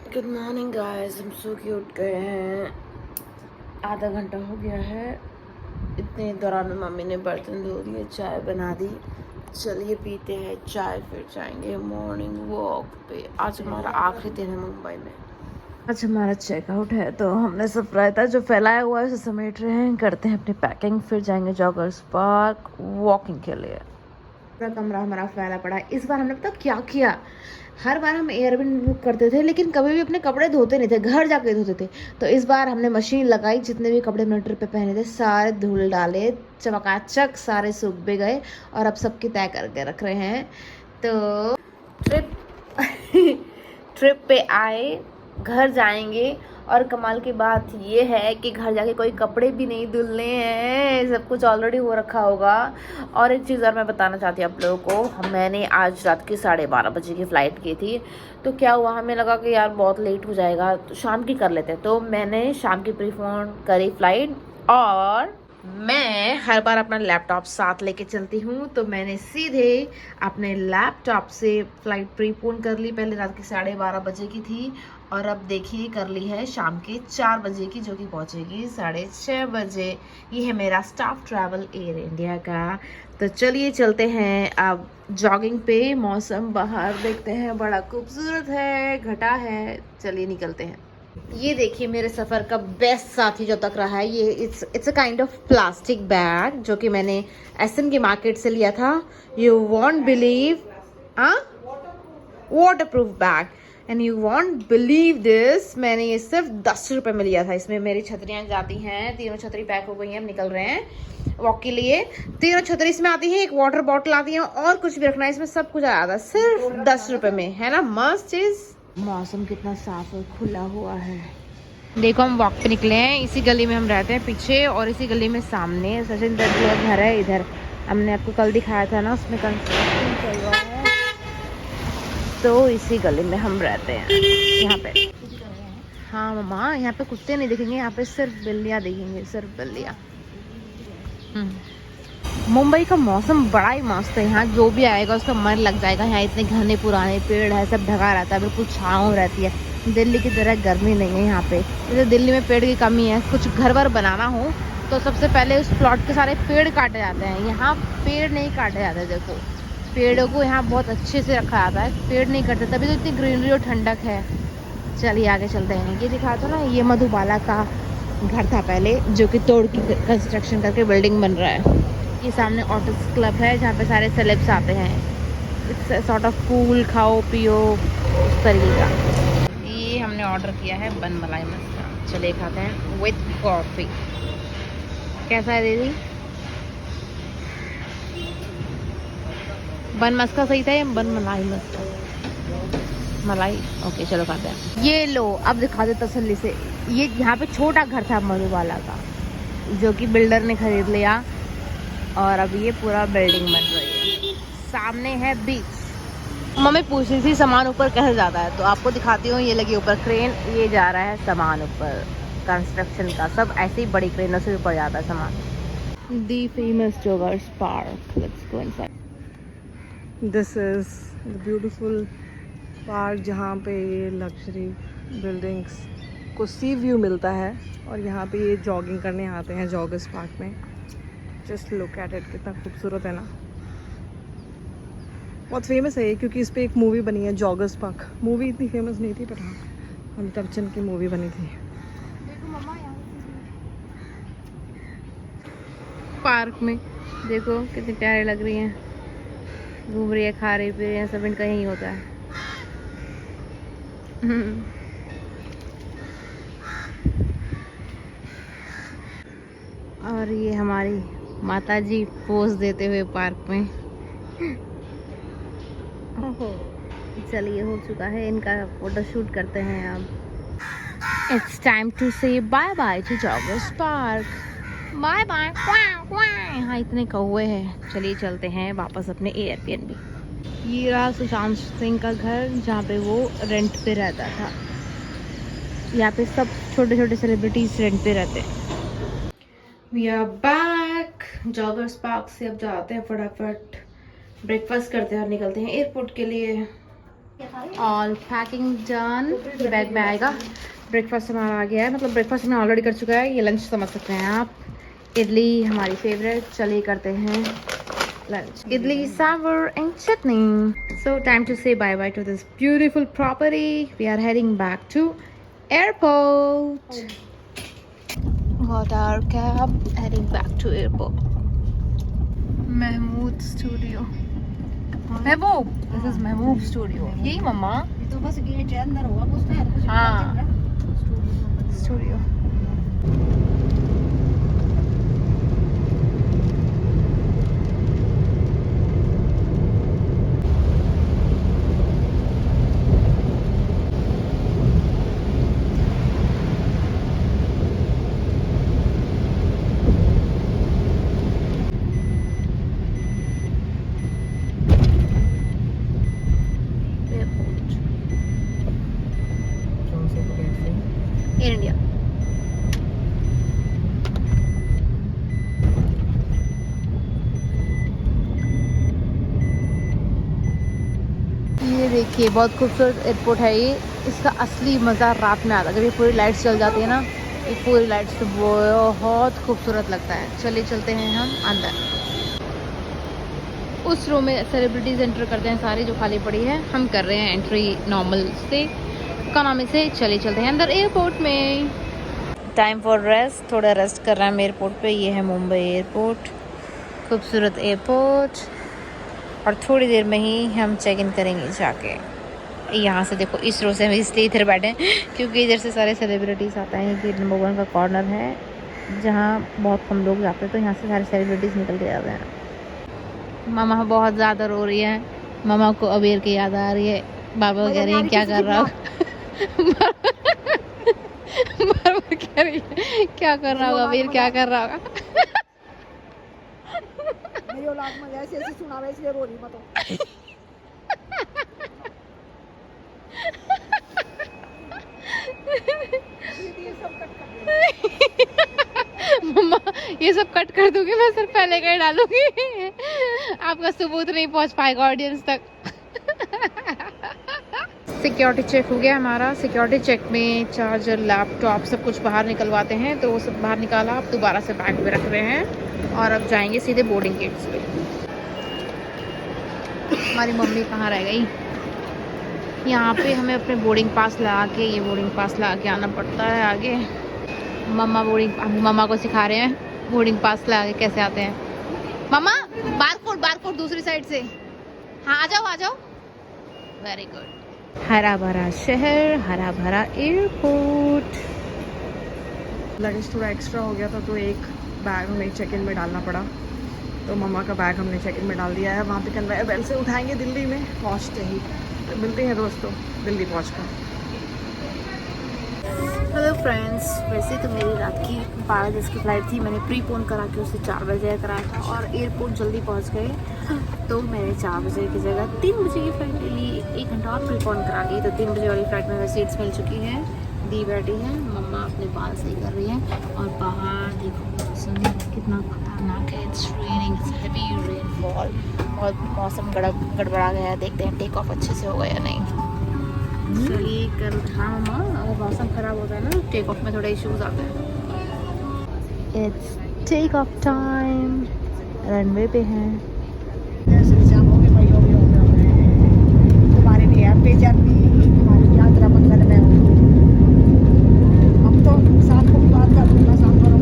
Good morning guys, हम सो के उठ गए हैं। आधा घंटा हो गया है। इतने दौरान में मम्मी ने बर्तन धो दिए, चाय बना दी। चलिए पीते हैं चाय, फिर जाएंगे मॉर्निंग वॉक पे। आज हमारा आखिरी दिन है मुंबई में। आज हमारा चेकआउट है, तो हमने सब रायता जो फैलाया हुआ है उसे समेट रहे हैं। करते हैं अपनी पैकिंग, फिर जाएंगे जॉगर्स पार्क वॉकिंग के लिए। पूरा कमरा हमारा फैला पड़ा है। इस बार हमने पता क्या किया, हर बार हम एयरबिन बुक करते थे लेकिन कभी भी अपने कपड़े धोते नहीं थे, घर जाके धोते थे। तो इस बार हमने मशीन लगाई, जितने भी कपड़े हमने ट्रिप पे पहने थे सारे धुल डाले, चमकाचक सारे सूख भी गए और अब सबकी तय करके रख रहे हैं। तो ट्रिप ट्रिप पे आए, घर जाएंगे। और कमाल की बात ये है कि घर जाके कोई कपड़े भी नहीं धुलने हैं, सब कुछ ऑलरेडी हो रखा होगा। और एक चीज़ और मैं बताना चाहती हूँ आप लोगों को, मैंने आज रात की 12:30 बजे की फ़्लाइट की थी। तो क्या हुआ, हमें लगा कि यार बहुत लेट हो जाएगा तो शाम की कर लेते हैं। तो मैंने शाम की प्रीफोन करी फ़्लाइट। और मैं हर बार अपना लैपटॉप साथ लेके चलती हूँ, तो मैंने सीधे अपने लैपटॉप से फ़्लाइट प्रीपोन कर ली। पहले रात की 12:30 बजे की थी और अब देखिए कर ली है शाम के 4 बजे की, जो कि पहुँचेगी 6:30 बजे। ये है मेरा स्टाफ ट्रैवल एयर इंडिया का। तो चलिए चलते हैं अब जॉगिंग पे। मौसम बाहर देखते हैं, बड़ा खूबसूरत है, घटा है। चलिए निकलते हैं। ये देखिए मेरे सफ़र का बेस्ट साथी जो तक रहा है, ये it's a kind of plastic bag जो कि मैंने एसएन के मार्केट से लिया था। You won't believe, water proof bag, and you won't believe this, मैंने ये सिर्फ 10 रुपये में लिया था। इसमें मेरी छतरियाँ जाती हैं, तीनों छतरी पैक हो गई हैं, अब निकल रहे हैं वॉक के लिए। तीनों छतरी इसमें आती है, एक वाटर बॉटल आती है और कुछ भी रखना है इसमें, सब कुछ आया था सिर्फ 10 रुपये में, है ना मस्त चीज़। मौसम कितना साफ और खुला हुआ है। देखो हम वॉक पे निकले हैं, इसी गली में हम रहते हैं पीछे, और इसी गली में सामने सचिन दत्त का घर है। इधर हमने आपको कल दिखाया था ना, उसमें कंस्ट्रक्शन चल रहा है, तो इसी गली में हम रहते हैं यहाँ पे। हाँ मम्मा, यहाँ पे कुत्ते नहीं दिखेंगे, यहाँ पे सिर्फ बिल्लियाँ दिखेंगे, सिर्फ बिल्लियाँ। मुंबई का मौसम बड़ा ही मस्त है, यहाँ जो भी आएगा उसका मन लग जाएगा। यहाँ इतने घने पुराने पेड़ है, सब ढका रहता है, बिल्कुल छाँव रहती है। दिल्ली की तरह गर्मी नहीं है यहाँ पे। जैसे दिल्ली में पेड़ की कमी है, कुछ घर वर बनाना हो तो सबसे पहले उस प्लॉट के सारे पेड़ काटे जाते हैं। यहाँ पेड़ नहीं काटे जाते, देखो पेड़ों को यहाँ बहुत अच्छे से रखा जाता है, पेड़ नहीं कटते, तभी तो इतनी ग्रीनरी और ठंडक है। चलिए आगे चलते हैं। ये दिखा दो ना, ये मधुबाला का घर था पहले, जो कि तोड़ की कंस्ट्रक्शन करके बिल्डिंग बन रहा है। ये सामने ऑटोस क्लब है जहाँ पे सारे सेलेब्स आते हैं। इट्स सॉर्ट ऑफ कूल, खाओ पियो उस तरीके का। ये हमने ऑर्डर किया है बन मलाई मस्का, चलिए खाते हैं विथ कॉफ़ी। कैसा है दीदी? बन मस्का सही था या बन मलाई मस्का? मलाई, ओके चलो खाते हैं। ये लो, अब दिखा दे तसल्ली से। ये यहाँ पे छोटा घर था मधुबाला का, जो कि बिल्डर ने खरीद लिया और अब ये पूरा बिल्डिंग बन रही है। सामने है बीच। मम्मी पूछ रही थी सामान ऊपर कैसे जाता है, तो आपको दिखाती हूँ। ये लगी ऊपर क्रेन, ये जा रहा है सामान ऊपर, कंस्ट्रक्शन का सब ऐसे ही बड़ी क्रेनों से ऊपर जाता है सामान। The famous joggers park, let's go inside. This is the beautiful park जहाँ पे ये लग्जरी बिल्डिंग्स को सी व्यू मिलता है, और यहाँ पे ये जॉगिंग करने आते हैं जॉगर्स पार्क में। जस्ट लुक एट इट, कितना खूबसूरत है ना। बहुत फेमस है ये, क्योंकि इस पर एक मूवी बनी है जॉगर्स पार्क। मूवी इतनी फेमस नहीं थी, पर हाँ अमिताभ बच्चन की मूवी बनी थी। पार्क में देखो कितनी प्यारे लग रही हैं, घूम रही है, खा रही पी रही है, सब इनका यही होता है। और ये हमारी माता जी पोज देते हुए पार्क में। चलिए हो चुका है इनका फोटो शूट, करते हैं अब। It's time to say bye bye to joggers park. Bye bye. यहाँ इतने कौवे हैं। चलिए चलते हैं वापस अपने एयरबीएनबी। ये रहा सुशांत सिंह का घर, जहाँ पे वो रेंट पे रहता था। यहाँ पे सब छोटे छोटे सेलिब्रिटीज रेंट पे रहते हैं। We are back joggers park से। अब जाते हैं फटाफट, ब्रेकफास्ट करते हैं और निकलते हैं एयरपोर्ट के लिए। ऑल पैकिंग डन, ये बैग में आएगा। ब्रेकफास्ट हमारा आ गया है, मतलब ब्रेकफास्ट हमने ऑलरेडी कर चुका है, ये लंच समझ सकते हैं आप। इडली हमारी फेवरेट, चलिए करते हैं lunch. Idli sambar and chutney. So time to say bye bye to this beautiful property. We are heading back to airport. Got our cab, heading back to airport. Mahmood Studio. Mehboob, this is Mehboob Studio. यही मम्मा? ये तो बस gate है, अंदर होगा कुछ नहीं, कुछ हाँ, स्टूडियो। Air India. ये देखिए बहुत खूबसूरत एयरपोर्ट है ये। इसका असली मज़ा रात में आता है, जब ये पूरी लाइट्स जल जाती है ना, ये पूरी लाइट्स तो बहुत खूबसूरत लगता है। चलिए चलते हैं हम अंदर। उस रूम में सेलिब्रिटीज़ एंटर करते हैं सारी, जो खाली पड़ी है। हम कर रहे हैं एंट्री नॉर्मल से, इकोनॉमी से। चलिए चलते हैं अंदर एयरपोर्ट में। टाइम फॉर रेस्ट, थोड़ा रेस्ट कर रहे हैं हम एयरपोर्ट पे। ये है मुंबई एयरपोर्ट, खूबसूरत एयरपोर्ट। और थोड़ी देर में ही हम चेक इन करेंगे जाके। यहाँ से देखो, इसरो से हम इसलिए इधर बैठे हैं क्योंकि इधर से सारे सेलिब्रिटीज़ आते हैं। कि नंबर 1 का कॉर्नर है जहाँ बहुत कम लोग जाते हैं, तो यहाँ से सारे सेलिब्रिटीज़ निकल के जाते हैं। मामा बहुत ज़्यादा रो रही है, मामा को अबीर की याद आ रही है। बाबा कह रही है क्या कर रहा हो बाबा कह रही है क्या कर रहा होगा अबीर, क्या कर रहा होगा। मेरी औलाद में ऐसे ऐसे सुना रहा है, इसलिए रो रही मत हो। मम्मा ये सब कट कर दूंगी मैं, सिर्फ पहले का ही डालूंगी। आपका सबूत नहीं पहुंच पाएगा ऑडियंस तक। सिक्योरिटी चेक हो गया हमारा। सिक्योरिटी चेक में चार्जर, लैपटॉप सब कुछ बाहर निकलवाते हैं, तो वो सब बाहर निकाला। अब दोबारा से बैग में रख रहे हैं और अब जाएंगे सीधे बोर्डिंग गेट्स पे। हमारी मम्मी कहाँ रह गई? यहाँ पे हमें अपने बोर्डिंग पास लगा के, ये बोर्डिंग पास लगा के आना पड़ता है आगे। मम्मा को सिखा रहे हैं बोर्डिंग पास लगा के कैसे आते हैं। मम्मा बारकोड दूसरी साइड से। हाँ आ जाओ। Very good. हरा भरा शहर, हरा भरा एयरपोर्ट। लगेज थोड़ा एक्स्ट्रा हो गया था, तो एक बैग हमें चेक इन में डालना पड़ा। तो मम्मा का बैग हमने चेक इन में डाल दिया है। वहाँ पे कन्वेयर बेल्ट से उठाएंगे दिल्ली में पहुँचते ही। तो मिलते हैं दोस्तों दिल्ली पहुँच कर। हेलो फ्रेंड्स, वैसे तो मेरी रात की 12 बजे की फ़्लाइट थी। मैंने प्रीपोन करा के उसे 4 बजे कराया था और एयरपोर्ट जल्दी पहुंच गए, तो मैंने 4 बजे की जगह 3 बजे की फ़्लाइट के लिए 1 घंटा और प्रीपोन करा ली। तो 3 बजे वाली फ़्लाइट में हमें सीट्स मिल चुकी हैं। दी बैठी है, मम्मा अपने बाल सही कर रही है। और बाहर देखो सुनिए कितना खतरनाक है। It's raining, it's heavy rainfall. बहुत मौसम गड़बड़ा गया है। देखते हैं टेक ऑफ अच्छे से होगा या नहीं। चलिए कर, हाँ मम्मा, अगर मौसम ख़राब होता है ना, टेक ऑफ में थोड़े इश्यूज आते हैं। It's take off time, runway पे हैं। तुम्हारे लिए हमारी यात्रा मंगल में हो। हम तो शाम को बात कर दूंगा, शाम को हम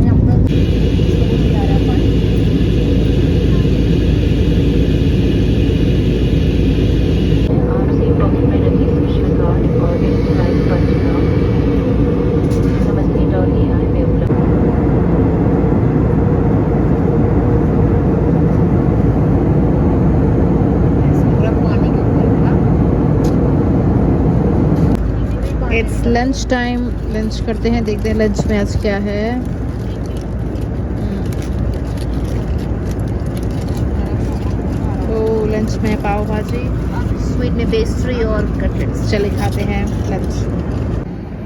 इट्स लंच टाइम। लंच करते हैं, देखते हैं लंच में आज क्या है। तो लंच में पाव भाजी, स्वीट में पेस्ट्री और कटलेट्स। चले खाते हैं लंच।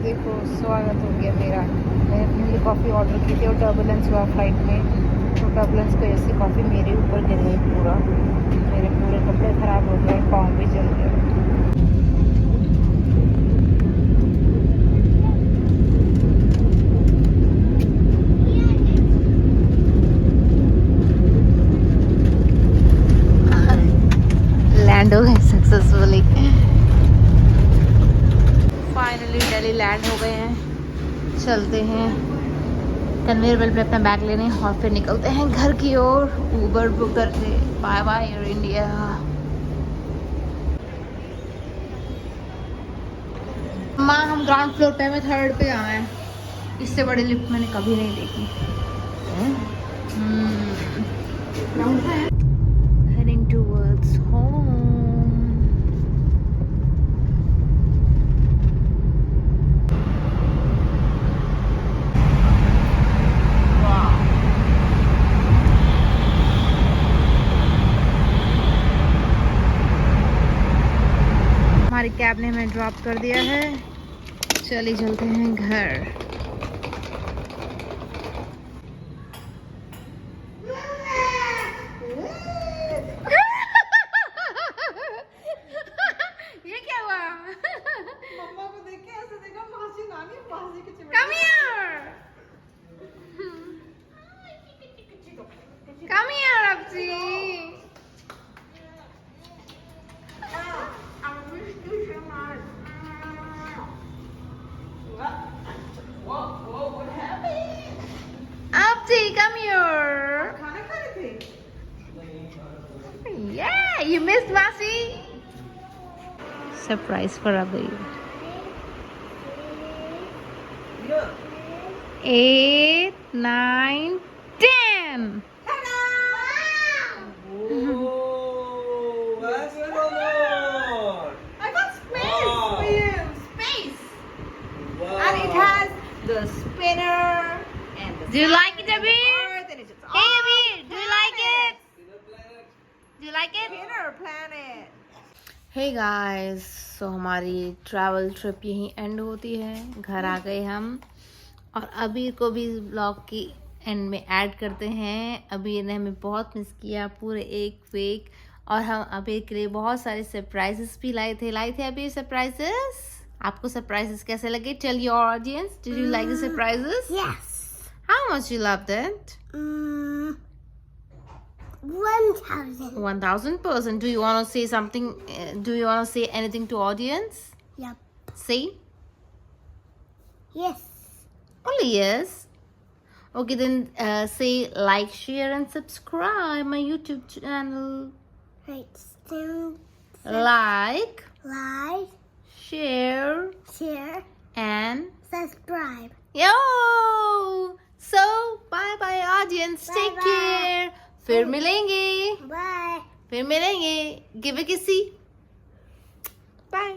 देखो स्वागत हो गया मेरा। मैंने अपने लिए कॉफ़ी ऑर्डर की थी और टर्बुलेंस हुआ फ्लाइट में, तो टर्बुलेंस की वजह से कॉफ़ी मेरे ऊपर गिर गई। मेरे पूरे कपड़े ख़राब हो गए, पाँव भी जल गए। फाइनली दिल्ली लैंड हो गए हैं। चलते हैं कन्वेयर बेल्ट पे अपना बैग लेने और फिर निकलते हैं घर की ओर उबर बुक करके। Bye bye Air India. माँ हम ग्राउंड फ्लोर पे, हमें थर्ड पे जाना है। इससे बड़ी लिफ्ट मैंने कभी नहीं देखी। Heading towards home. हमारी कैब ने हमें ड्रॉप कर दिया है। चलिए चलते हैं घर। ये क्या हुआ? मम्मा को देख के ऐसे देखा, मासी नानी मासी के चिमटे। Come here. Come here, Abji. Abji, come here. खाना खा रहे थे? Yeah, you missed Masi. Surprise for Abhi. 8, 9, 10. I got space for you. Space. And it has the spinner and the Do you like it, Abhi? earth and it's just Hey, Abhi, do you like it? Do you like it? spinner planet. Hey guys, so हमारी travel trip यहीं and होती है। घर आ गए हम और अबीर को भी ब्लॉग की एंड में ऐड करते हैं। अबीर ने हमें बहुत मिस किया पूरे एक वीक और हम अबीर के लिए बहुत सारे सरप्राइजेस भी लाए थे अबीर सरप्राइजेस। आपको सरप्राइजेस कैसे लगे? Tell your audience, did you like the surprises? Yes. How much you loved it? 1,000. 1000%. Do you want to say something? Do you want to say anything to audience? Yep. Say. Yes. Only yes. Okay, then say like, share, and subscribe my YouTube channel. Right. Stand, Like, like, share, share, and subscribe. yo. So bye bye audience. Take Bye-bye. care. फिर मिलेंगे. Bye. फिर मिलेंगे. Give a kissy. Bye.